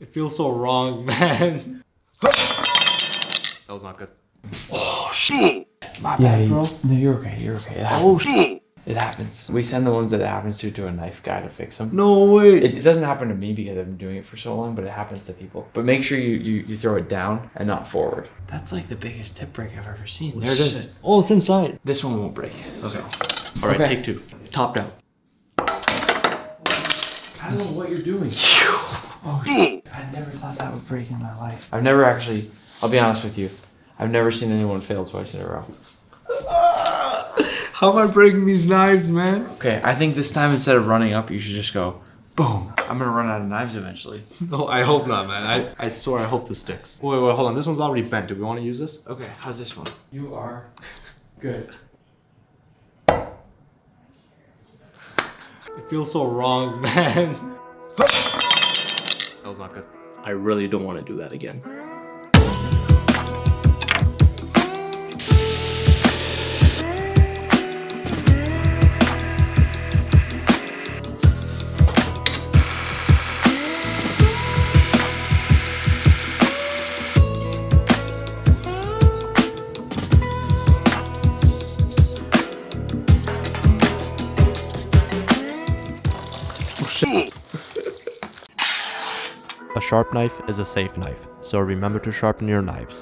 It feels so wrong, man. That was not good. Oh, shit. My bad, bro. No, you're okay. You're okay. It happens. Oh, shit. It happens. We send the ones that it happens to a knife guy to fix them. No way. It doesn't happen to me because I've been doing it for so long, but it happens to people. But make sure you throw it down and not forward. That's like the biggest tip break I've ever seen. There it is. Oh, it's inside. This one won't break. Okay. So. All right, Okay. take two. Top down. I don't know what you're doing. Oh, I never thought that would break in my life. I've never actually, I'll be honest with you, I've never seen anyone fail twice in a row. How am I breaking these knives, man? Okay, I think this time instead of running up, you should just go, boom. I'm gonna run out of knives eventually. No, I hope not, man. I swear I hope this sticks. Wait, hold on. This one's already bent. Do we want to use this? Okay, how's this one? You are good. It feels so wrong, man. That was not good. I really don't want to do that again. A sharp knife is a safe knife, so remember to sharpen your knives.